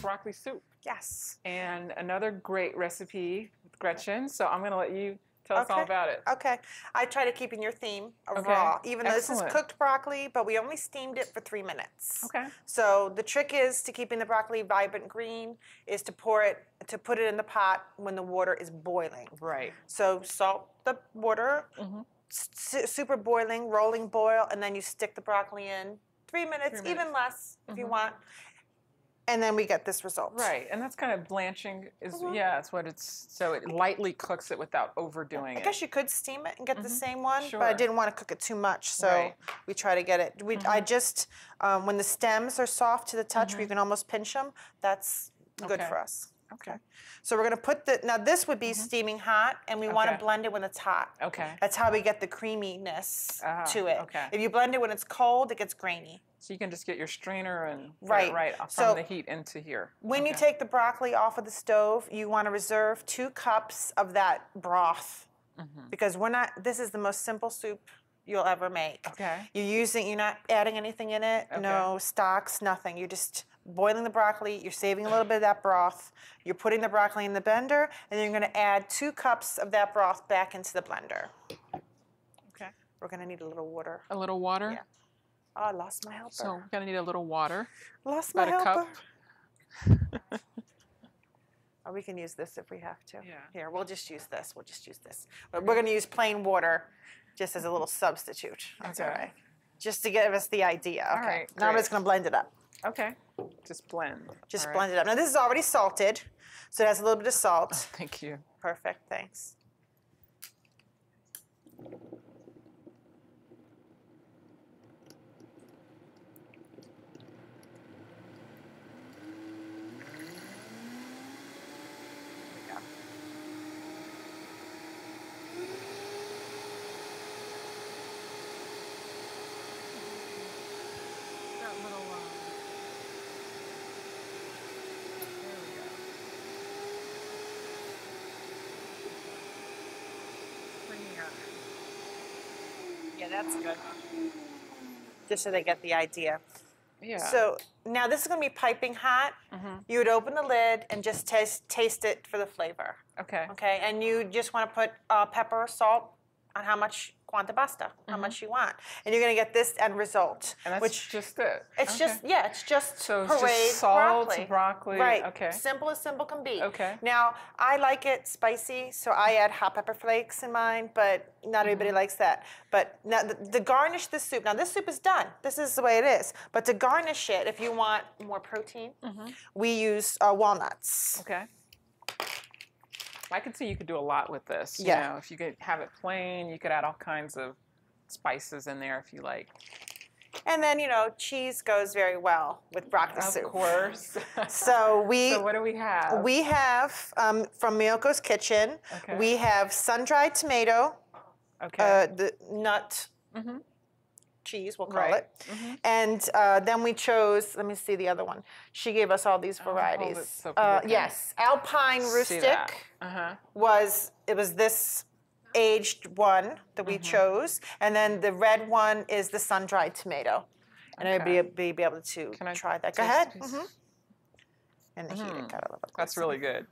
broccoli soup. Yes. And another great recipe with Gretchen. So I'm going to let you tell us all about it. Okay. I try to keep in your theme of Okay. raw, even though this is Excellent. cooked broccoli, but we only steamed it for 3 minutes. Okay. So the trick is to keeping the broccoli vibrant green is to put it in the pot when the water is boiling. Right. So salt the water, super boiling, rolling boil, and then you stick the broccoli in 3 minutes, even less if you want. And then we get this result. Right, and that's kind of blanching. Yeah, it's what it's. So it lightly cooks it without overdoing it. I guess you could steam it and get the same one, Sure. but I didn't want to cook it too much, so we try to get it. I just when the stems are soft to the touch, where you can almost pinch them, that's good for us. Okay. So we're going to put now this would be steaming hot, and we want to blend it when it's hot. Okay. That's how we get the creaminess to it. Okay. If you blend it when it's cold, it gets grainy. So you can just get your strainer and right from the heat into here. When you take the broccoli off of the stove, you want to reserve 2 cups of that broth because this is the most simple soup you'll ever make. Okay. You're not adding anything in it, no stocks, nothing. You're just boiling the broccoli, you're saving a little bit of that broth, you're putting the broccoli in the blender, and then you're going to add 2 cups of that broth back into the blender. Okay. We're going to need a little water. A little water? Yeah. Oh, I lost my helper. So we're going to need a little water. Lost my helper. About a cup. Oh, we can use this if we have to. Yeah. Here, we'll just use this. But we're going to use plain water just as a little substitute. That's all right. Just to give us the idea. Okay. All right, Now I'm just going to blend it up. Okay. Just blend. Just blend it up. Now this is already salted, so it has a little bit of salt. Thank you. Perfect. Thanks. Yeah, that's good. Just so they get the idea. Yeah. So now this is going to be piping hot. You would open the lid and just taste it for the flavor. Okay. Okay, and you just want to put pepper or salt on how much quanta basta, how much you want. And you're going to get this end result. And that's just it. It's just, it's just so it's parade just salt, broccoli. Right. Okay. Simple as simple can be. Okay. Now, I like it spicy, so I add hot pepper flakes in mine, but not everybody likes that. But now, to garnish this soup, now this soup is done. This is the way it is. But to garnish it, if you want more protein, we use walnuts. Okay. I could see you could do a lot with this. You know, if you could have it plain, you could add all kinds of spices in there if you like. And then, cheese goes very well with broccoli soup. Of course. So what do we have? We have, from Miyoko's Kitchen, we have sun-dried tomato, the nut cheese, we'll call it. And then we chose, let me see the other one. She gave us all these varieties. So yes, Alpine Rustic was this aged one that we chose. And then the red one is the sun-dried tomato. And everybody be able to try that. Go ahead. And the heat, it got a little closer. That's really good.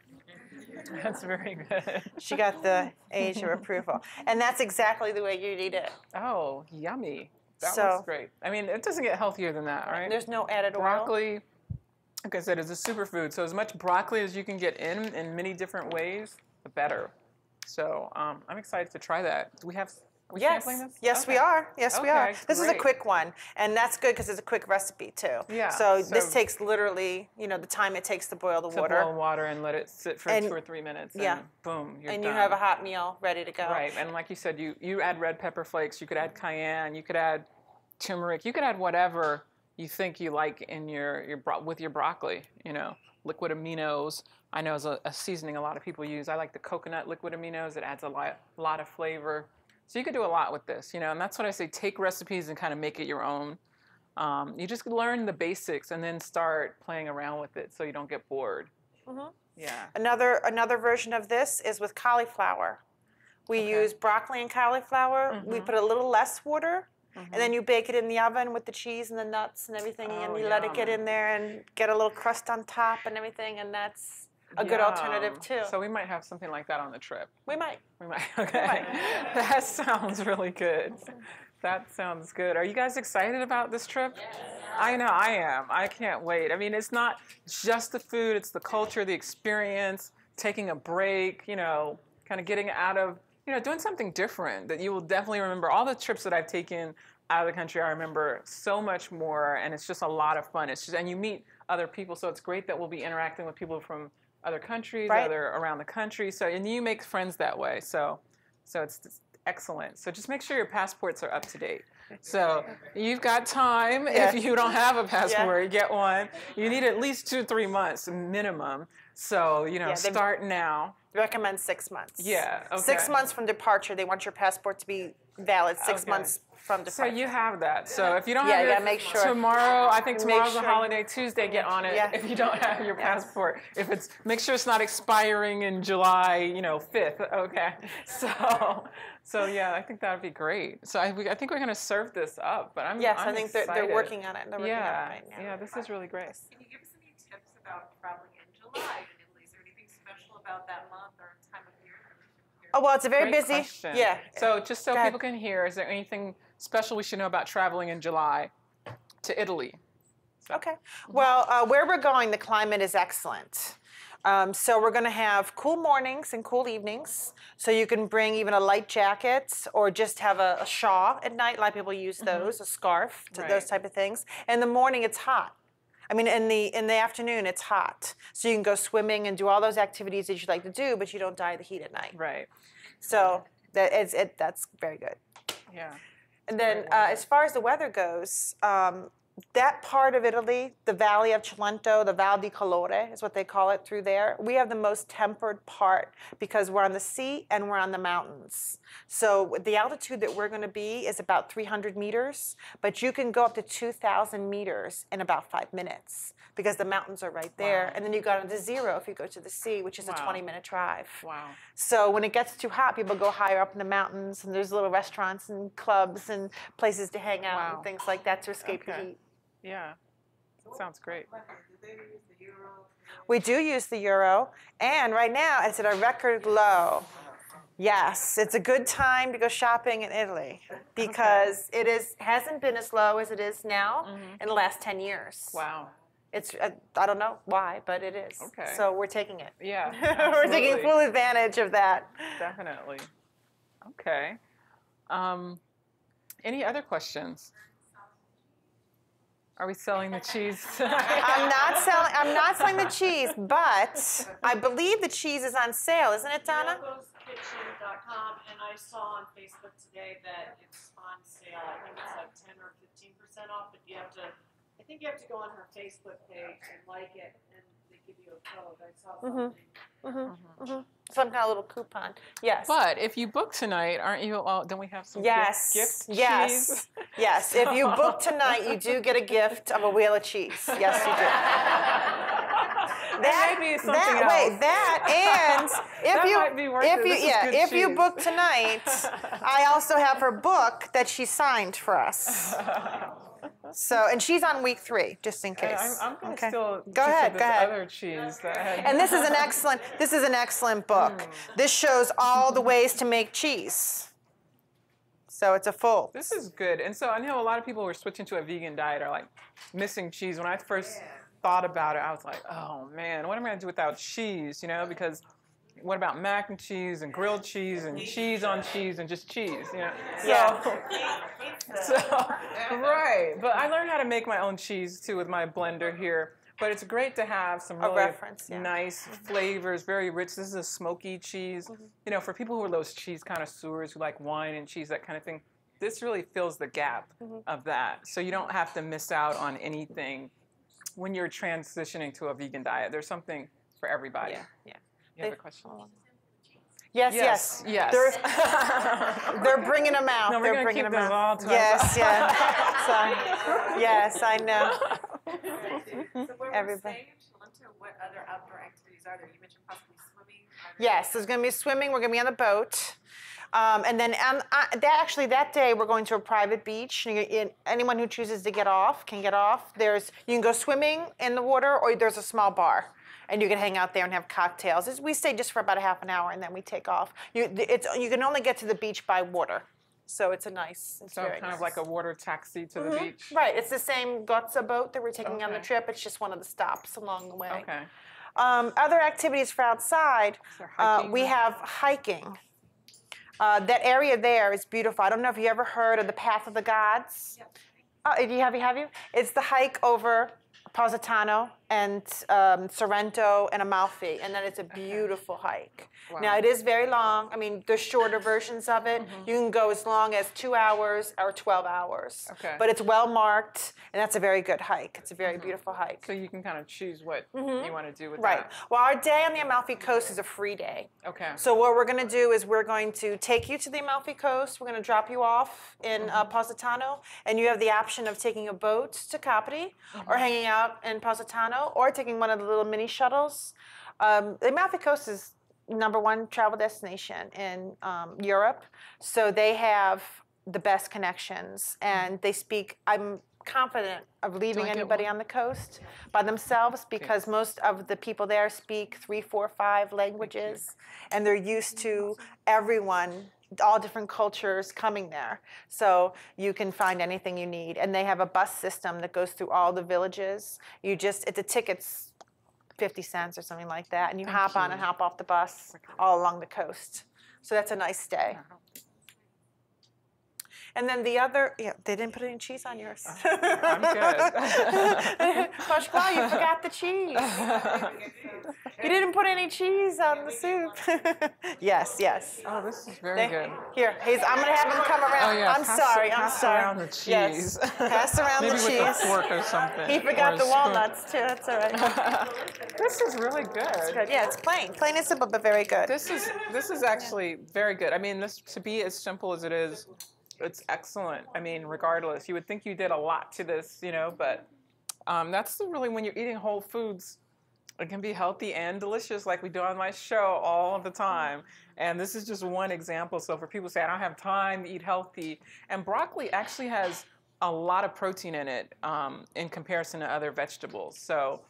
That's very good. She got the age of approval. And that's exactly the way you'd eat it. Oh, yummy. That was great. I mean, it doesn't get healthier than that, right? There's no added broccoli, like I said, is a superfood. So as much broccoli as you can get in many different ways, the better. So I'm excited to try that. Are we sampling this? Yes, we are. Yes, we are. This is a quick one, and that's good because it's a quick recipe too. Yeah. So this takes literally, the time it takes to boil the water. To boil water and let it sit for 2 or 3 minutes. And boom, you're done. And you have a hot meal ready to go. Right, and like you said, you add red pepper flakes, you could add cayenne, you could add turmeric, you could add whatever you think you like in with your broccoli. Liquid aminos. I know is a seasoning a lot of people use. I like the coconut liquid aminos. It adds a lot of flavor. So you could do a lot with this, and that's what I say. Take recipes and kind of make it your own. You just learn the basics and then start playing around with it so you don't get bored. Yeah. Another version of this is with cauliflower. We use broccoli and cauliflower. We put a little less water, and then you bake it in the oven with the cheese and the nuts and everything, and you let it get in there and get a little crust on top and everything, and that's a good alternative too. So we might have something like that on the trip. We might. We might. Okay. We might. That sounds really good. That sounds good. Are you guys excited about this trip? Yes. I know I am. I can't wait. I mean, it's not just the food, it's the culture, the experience, taking a break, you know, kind of getting out of, you know, doing something different that you will definitely remember. All the trips that I've taken out of the country, I remember so much more, and it's just a lot of fun. It's just, and you meet other people, so it's great that we'll be interacting with people from other countries, other around the country. So, and you make friends that way. So it's excellent. So just make sure your passports are up to date. So you've got time. If you don't have a passport, get one. You need at least 2-3 months minimum. So, you know, start now. Recommend 6 months. Yeah. Okay. 6 months from departure. They want your passport to be valid 6 months from departure. So you have that. So if you don't have it tomorrow, I think tomorrow's a holiday. Tuesday, get on it. If you don't have your passport, if it's make sure it's not expiring in July, you know, 5th. Okay. So yeah, I think that would be great. So I think we're going to serve this up. But I'm I think they're working on it. They're working on it right now. Yeah, this is really great. Can you give us any tips about traveling in July in Italy? Is there anything special about that month or time of year? Oh, well, it's a very Great busy. Question. Yeah. So just so people can hear, is there anything special we should know about traveling in July to Italy? So. Okay. Well, where we're going, the climate is excellent. So we're going to have cool mornings and cool evenings. So you can bring even a light jacket or just have a shawl at night. A lot of people use those, a scarf, those type of things. In the morning, it's hot. I mean, in the afternoon, it's hot. So you can go swimming and do all those activities that you like to do, but you don't die of the heat at night. Right. So that's very good. Yeah. And then as far as the weather goes, that part of Italy, the Valley of Cilento, the Val di Calore is what they call it through there, we have the most tempered part because we're on the sea and we're on the mountains. So the altitude that we're going to be is about 300 meters, but you can go up to 2,000 meters in about 5 minutes because the mountains are right there. And then you go down to zero if you go to the sea, which is a 20-minute drive. Wow. So when it gets too hot, people go higher up in the mountains, and there's little restaurants and clubs and places to hang out and things like that to escape the heat. Yeah, sounds great. We do use the euro, and right now it's at a record low. Yes, it's a good time to go shopping in Italy because it hasn't been as low as it is now in the last 10 years. Wow. It's I don't know why, but it is. Okay. So we're taking it. Yeah. We're taking full advantage of that. Definitely. Okay. Any other questions? Are we selling the cheese? I'm not selling the cheese, but I believe the cheese is on sale, isn't it, Donna? Kitchen.com, and I saw on Facebook today that it's on sale. I think it's like 10 or 15% off, but I think you have to go on her Facebook page and like it, and they give you a code. I saw something. Some kind of little coupon. Yes. But if you book tonight, aren't you? Don't we have some gift cheese? Yes. Yes. If you book tonight, you do get a gift of a wheel of cheese. Yes, you do. That may be something else. Wait, that and if you book tonight, I also have her book that she signed for us. So, and she's on week 3, just in case. I'm going to still go ahead. Other cheese. And this is an excellent book. This shows all the ways to make cheese. So it's a full. This is good. And so I know a lot of people who are switching to a vegan diet are like missing cheese. When I first thought about it, I was like, oh man, what am I going to do without cheese? You know, because what about mac and cheese and grilled cheese and cheese on cheese and just cheese? You know. So right. But I learned how to make my own cheese too with my blender here. But it's great to have some really nice flavors, very rich. This is a smoky cheese. You know, for people who are those cheese connoisseurs who like wine and cheese, that kind of thing, this really fills the gap of that. So you don't have to miss out on anything when you're transitioning to a vegan diet. There's something for everybody. Yeah. You have a question? Yes. They're bringing them out. No, they're bringing them out. All yes, I know. So where we're staying in Cilento, what other outdoor activities are there? You mentioned possibly swimming. Yes, there's going to be swimming. We're going to be on a boat. And then that day we're going to a private beach. Anyone who chooses to get off can get off. You can go swimming in the water, or there's a small bar, and you can hang out there and have cocktails. We stay just for about a half an hour, and then we take off. You can only get to the beach by water, so it's very kind nice. of like a water taxi to the beach. Right. It's the same Gotza boat that we're taking on the trip. It's just one of the stops along the way. Okay. Other activities for outside, we have hiking. That area there is beautiful. I don't know if you ever heard of the Path of the Gods. Yep. Have you? It's the hike over Positano and Sorrento and Amalfi, and then it's a beautiful hike. Wow. Now, it is very long. I mean, there's shorter versions of it. You can go as long as 2 hours or 12 hours. Okay. But it's well marked, and that's a very good hike. It's a very beautiful hike. So you can kind of choose what you want to do with that. Right. Well, our day on the Amalfi Coast is a free day. Okay. So what we're going to do is we're going to take you to the Amalfi Coast. We're going to drop you off in Positano, and you have the option of taking a boat to Capri or hanging out in Positano or taking one of the little mini shuttles. The Amalfi Coast is #1 travel destination in Europe, so they have the best connections, and they speak. I'm confident of leaving anybody on the coast by themselves because most of the people there speak 3, 4, 5 languages, and they're used to everyone, all different cultures coming there. So you can find anything you need, and they have a bus system that goes through all the villages. The ticket's 50 cents or something like that, and you hop on and hop off the bus all along the coast. So that's a nice day. And then the other, they didn't put any cheese on yours. I'm good. Pasquale, you forgot the cheese. You didn't put any cheese on the soup. Yes. Oh, this is very good. Here, I'm going to have him come around. Oh, yeah. I'm sorry. Pass around the cheese. Yes. Pass around the cheese. Maybe with a fork or something. He forgot the walnuts, too. That's all right. This is really good. It's good. Yeah, it's plain. Plain and simple, but very good. This is actually very good. I mean, to be as simple as it is, it's excellent. I mean, regardless, you would think you did a lot to this, but that's really when you're eating whole foods, it can be healthy and delicious, like we do on my show all the time. And this is just one example. So for people who say, I don't have time to eat healthy, and broccoli actually has a lot of protein in it in comparison to other vegetables. So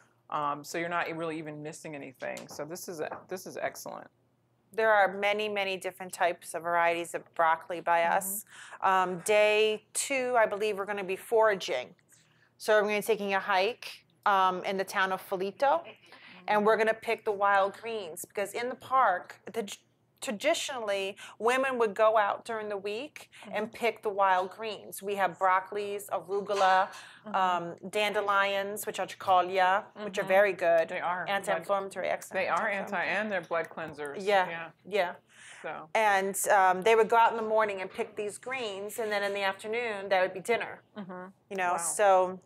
you're not really even missing anything. So this is excellent. There are many, many different types of varieties of broccoli by us. Day 2, I believe, we're going to be foraging. So we're going to be taking a hike in the town of Filito, and we're going to pick the wild greens because in the park, traditionally, women would go out during the week and pick the wild greens. We have broccolis, arugula, dandelions, which are chicolia, which are very good. They are. Anti-inflammatory, excellent. They are and they're blood cleansers. Yeah. So. And they would go out in the morning and pick these greens, and then in the afternoon, that would be dinner. Wow. So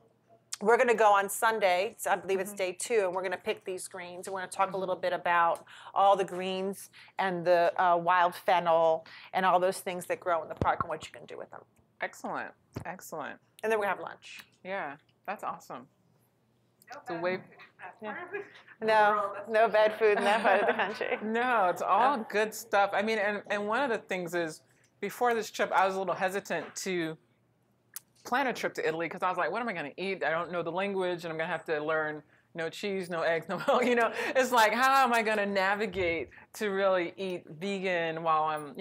we're going to go on Sunday, so I believe it's day 2, and we're going to pick these greens, and we're going to talk a little bit about all the greens and the wild fennel and all those things that grow in the park and what you can do with them. Excellent. And then we're going to have lunch. Yeah, that's awesome. No bad food in that part of the country. No, it's all good stuff. I mean, and one of the things is, before this trip, I was a little hesitant to plan a trip to Italy because I was like, what am I going to eat? I don't know the language, and I'm going to have to learn no cheese, no eggs, no milk. It's like, how am I going to navigate to really eat vegan while I'm,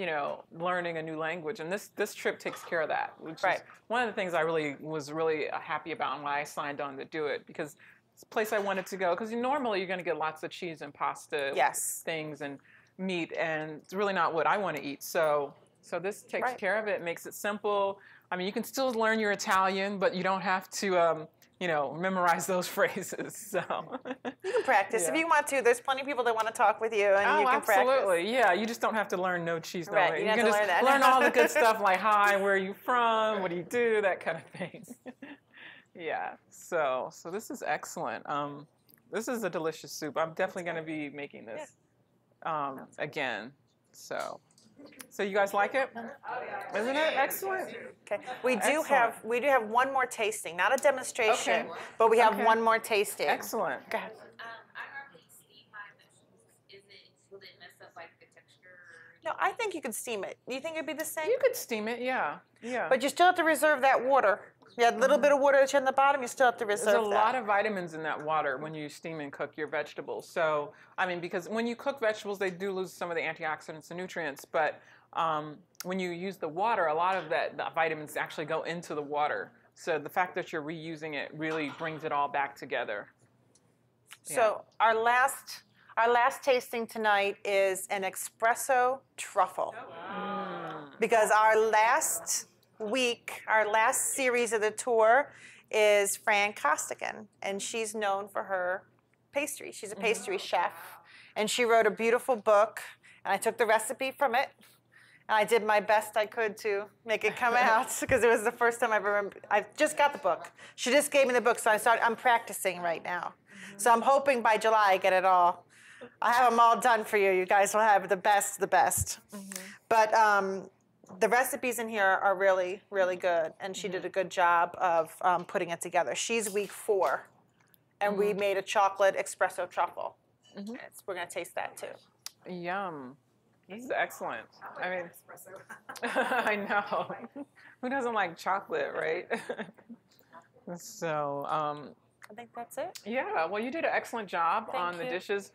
learning a new language? And this trip takes care of that, which is one of the things I was really happy about and why I signed on to do it, because it's a place I wanted to go. Because normally you're going to get lots of cheese and pasta things and meat, and it's really not what I want to eat. So this takes care of it, makes it simple. I mean, you can still learn your Italian, but you don't have to, memorize those phrases. So you can practice if you want to. There's plenty of people that want to talk with you, and you can practice. Absolutely, yeah. You just don't have to learn no cheese, no eggs. You can just learn all the good stuff like hi, where are you from, what do you do, that kind of thing. Yeah. So this is excellent. This is a delicious soup. I'm definitely going to be making this again. So you guys like it? Isn't it excellent? Okay. We do have one more tasting, not a demonstration, but we have one more tasting. Excellent. I Go ahead. normally sleep my vegetables. Will it mess up like the texture? No, I think you could steam it. Do you think it'd be the same? You could steam it, yeah. But you still have to reserve that water. You have a little bit of water that's on the bottom, you still have to reserve that. There's a lot of vitamins in that water when you steam and cook your vegetables. So, I mean, because when you cook vegetables, they do lose some of the antioxidants and nutrients, but when you use the water, a lot of the vitamins actually go into the water. So the fact that you're reusing it really brings it all back together. So our last tasting tonight is an espresso truffle. Because our last series of the tour is Fran Costigan, and she's known for her pastry. She's a pastry chef, and she wrote a beautiful book, and I took the recipe from it, and I did my best I could to make it come out, because it was the first time I just got the book. She just gave me the book, so I'm practicing right now. So I'm hoping by July I get it all. I have them all done for you. You guys will have the best. But the recipes in here are really, really good, and she did a good job of putting it together. She's week 4, and we made a chocolate espresso truffle. We're going to taste that too. Yum. This is excellent. I mean, I know. Who doesn't like chocolate, right? So, I think that's it. Yeah, well, you did an excellent job on the dishes.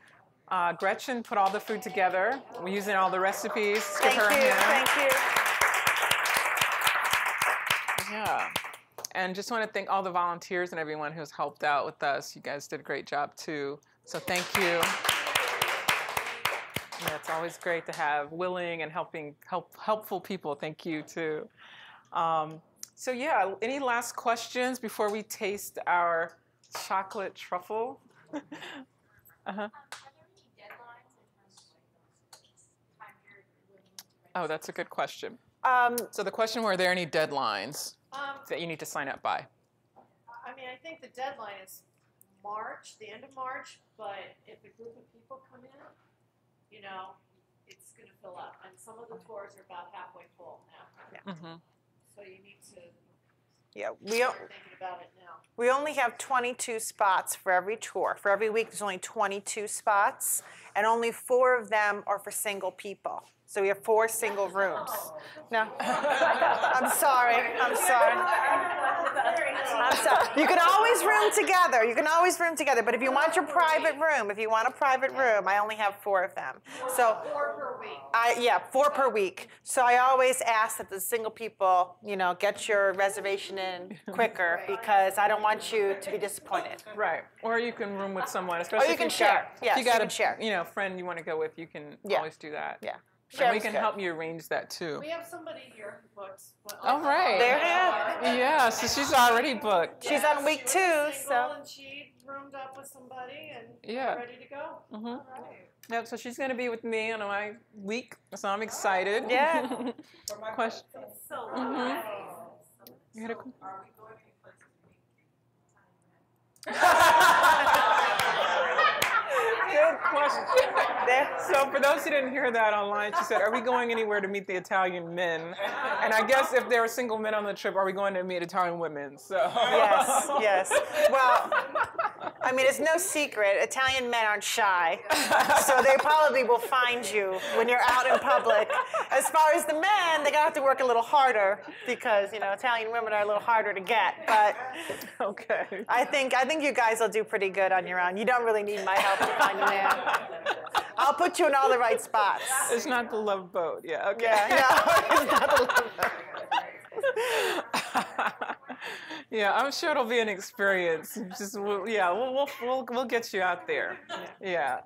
Gretchen put all the food together. We're using all the recipes. Thank you. Yeah. And just want to thank all the volunteers and everyone who's helped out with us. You guys did a great job, too. So thank you. Yeah, it's always great to have willing and helpful people. Thank you, too. So, yeah, any last questions before we taste our chocolate truffle? Oh, that's a good question. So the question, were there any deadlines that you need to sign up by? I mean, I think the deadline is March, the end of March, but if a group of people come in, you know, it's going to fill up. And some of the tours are about halfway full now. So you need to start thinking about it now. We only have 22 spots for every tour. For every week, there's only 22 spots, and only 4 of them are for single people. So we have 4 single rooms. No, I'm sorry. You can always room together. But if you want your private room, I only have 4 of them. So 4 per week. 4 per week. So I always ask that the single people, get your reservation in quicker, because I don't want you to be disappointed. Right. Or you can room with someone, especially you can share. If you got a friend you want to go with, you can always do that. Yeah. And we can help you arrange that too. We have somebody here who books. Oh, right. There it is. Yeah, so she's already booked. She's on week 2, so. And she roomed up with somebody and ready to go. All right. Yep, so she's going to be with me on my week, so I'm excited. Yeah. Question? It's so lovely. You had Good question. So for those who didn't hear that online, she said, are we going anywhere to meet the Italian men? And I guess if there are single men on the trip, are we going to meet Italian women? So Yes. Well, I mean, it's no secret. Italian men aren't shy. So they probably will find you when you're out in public. As far as the men, they're going to have to work a little harder, because, Italian women are a little harder to get. But okay. I think you guys will do pretty good on your own. You don't really need my help to find a man. I'll put you in all the right spots. It's not the Love Boat. Yeah, okay. It's not the Love Boat. Yeah, I'm sure it'll be an experience. We'll get you out there. Yeah.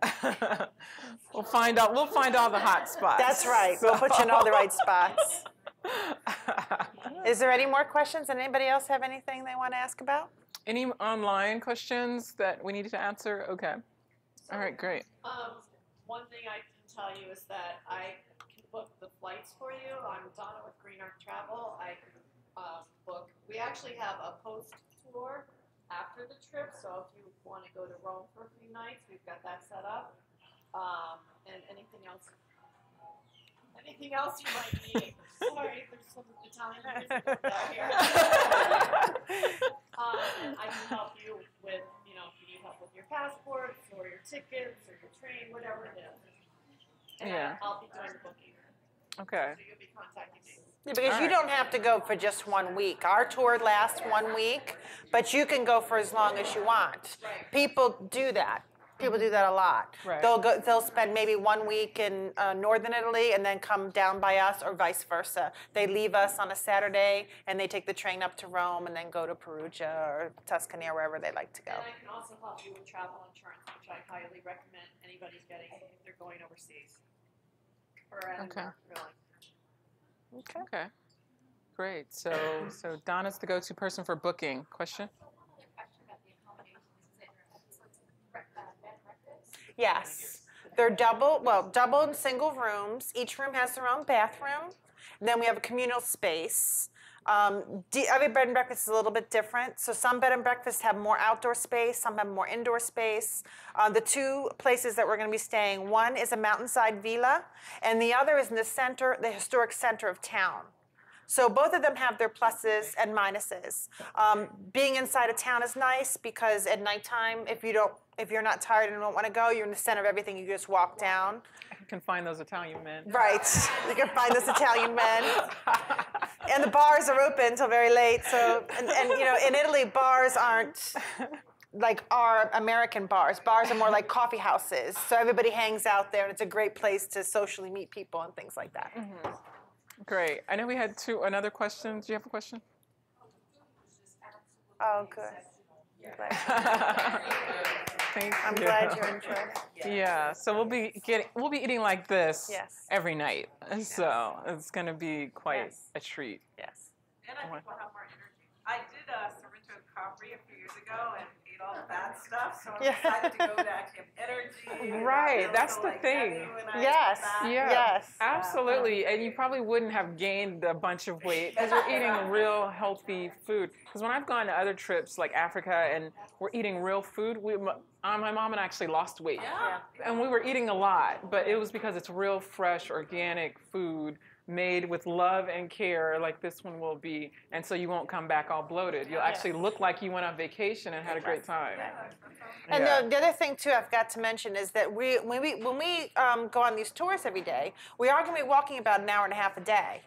We'll find all the hot spots. That's right. We'll put you in all the right spots. Is there any more questions? Does anybody else have anything they want to ask about? Any online questions that we needed to answer? Okay. All right, great. One thing I can tell you is that I can book the flights for you. I'm Donna with Green Arc Travel. I can book. We actually have a post tour after the trip, so if you want to go to Rome for a few nights, we've got that set up. And anything else you might need. Sorry, there's some Italian music out here. And I can help you with, if you need help with your passports or your tickets or your train, whatever it is. And I'll be doing the booking. Okay. So you'll be contacting me. Yeah, because you don't have to go for just 1 week. Our tour lasts 1 week, but you can go for as long as you want. Right. People do that. People do that a lot. Right. They'll spend maybe 1 week in northern Italy and then come down by us, or vice versa. They leave us on a Saturday and they take the train up to Rome and then go to Perugia or Tuscany or wherever they like to go. And I can also help you with travel insurance, which I highly recommend anybody's getting if they're going overseas. Or anywhere, really. Okay. Great. So Donna's the go-to person for booking. Question? Yes. They're double and single rooms. Each room has their own bathroom. And then we have a communal space. Every bed and breakfast is a little bit different. So some bed and breakfasts have more outdoor space, some have more indoor space. The two places that we're going to be staying, one is a mountainside villa, and the other is in the center, the historic center of town. So both of them have their pluses and minuses. Being inside of town is nice because at nighttime, if you're not tired and don't want to go, you're in the center of everything. You just walk down. You can find those Italian men. Right. You can find those Italian men. And the bars are open until very late. So, and you know, in Italy, bars aren't like our American bars. Bars are more like coffee houses. So everybody hangs out there, and it's a great place to socially meet people and things like that. Mm-hmm. Great. I know we had another question. Do you have a question? Oh, good. I'm you. glad you enjoyed it. Yeah. So we'll be eating like this every night. So it's going to be quite a treat. Yes. And I think we'll have more energy. I did Sorrento Capri a few years ago and ate all the bad stuff, so I'm excited to go to actually have energy. Right, that's the thing. Yes, yes. Absolutely. And you probably wouldn't have gained a bunch of weight because you're eating real healthy food. Because when I've gone to other trips like Africa and we're eating real food, my mom and I actually lost weight. Yeah. And we were eating a lot, but it was because it's real, fresh, organic food made with love and care like this one will be, and so you won't come back all bloated. You'll actually look like you went on vacation and had a great time. And the other thing too I forgot to mention is that when we go on these tours every day, we are going to be walking about an hour and a half a day.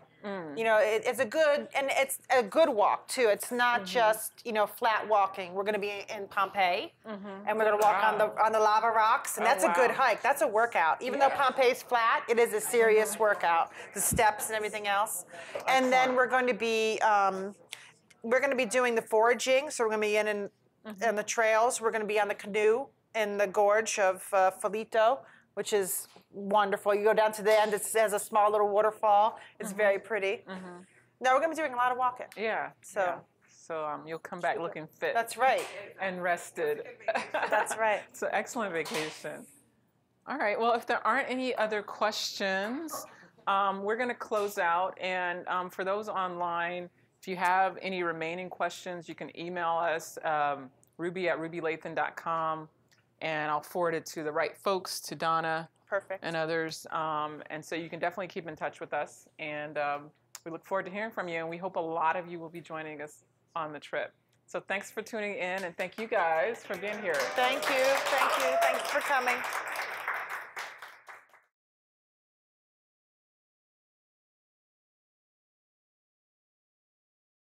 You know, it's a good walk too. It's not just, you know, flat walking. We're going to be in Pompeii, and we're going to walk on the lava rocks, and that's a good hike. That's a workout. Even though Pompeii's flat, it is a serious workout. The steps and everything else. And then we're going to be doing the foraging. So we're going to be in the trails. We're going to be on the canoe in the gorge of Filito, which is wonderful. You go down to the end, it has a small little waterfall. It's very pretty. Now we're going to be doing a lot of walking. Yeah. So you'll come back looking fit. That's right. And rested. That's right. It's an excellent vacation. All right. Well, if there aren't any other questions, we're going to close out. And for those online, if you have any remaining questions, you can email us, ruby@rubylathan.com. And I'll forward it to the right folks, to Donna and others. And so you can definitely keep in touch with us. And we look forward to hearing from you. And we hope a lot of you will be joining us on the trip. So thanks for tuning in. And thank you guys for being here. Thank you. Thank you. Thanks for coming.